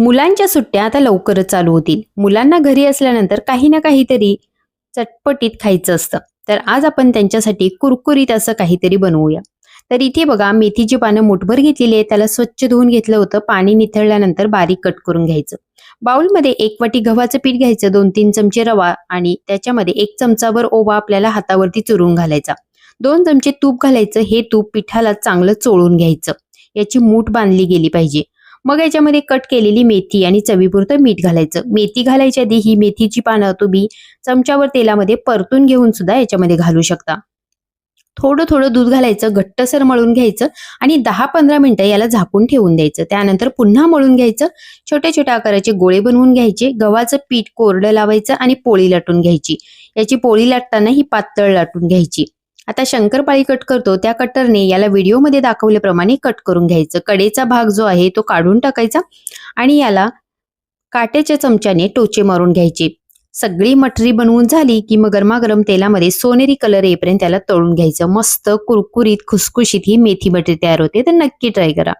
मुलांच्या सुट्ट्या आता लवकरच चालू होतील. मुलांना घरी असल्यानंतर काही ना काहीतरी चटपटीत खायचं असतं. तर आज आपण त्यांच्यासाठी कुरकुरीत असं काहीतरी बनवूया. तर इथे बघा मेथीची पानं मुठभर घेतलेली आहे. त्याला स्वच्छ धुवून घेतलं होतं. पाणी निथळल्यानंतर बारीक कट करून घ्यायचं. बाउलमध्ये 1 वाटी गव्हाचं पीठ घ्यायचं, 2-3 चमचे रवा आणि त्याच्यामध्ये 1 चमचाभर ओवा आपल्याला हातावरती चुरून घालायचा. 2 चमचे तूप घालायचं. हे तूप पिठाला चांगलं चोळून घ्यायचं. याची मूठ बांधली गेली पाहिजे. मग याच्यामध्ये कट केलेली मेथी आणि चवीपुरतं मीठ घालायचं. मेथी घालायच्या आधी ही मेथीची पानं तुम्ही चमच्यावर तेलामध्ये परतून घेऊन सुद्धा याच्यामध्ये घालू शकता. थोडं थोडं दूध घालायचं, घट्टसर मळून घ्यायचं आणि 10-15 मिनिटं याला झाकून ठेवून द्यायचं. त्यानंतर पुन्हा मळून घ्यायचं. छोट्या छोट्या आकाराचे गोळे बनवून घ्यायचे. गव्हाचं पीठ कोरडं लावायचं आणि पोळी लाटून घ्यायची. याची पोळी लाटताना ही पातळ लाटून घ्यायची. आता शंकरपाळी कट करतो त्या कटरने याला व्हिडिओमध्ये दाखवल्याप्रमाणे कट करून घ्यायचं. कडेचा भाग जो आहे तो काढून टाकायचा आणि याला काट्याच्या चमच्याने टोचे मारून घ्यायचे. सगळी मटरी बनवून झाली की मग गरमागरम तेलामध्ये सोनेरी कलर येईपर्यंत त्याला तळून घ्यायचं. मस्त कुरकुरीत खुसखुशीत ही मेथी बटर तयार होते. तर नक्की ट्राय करा.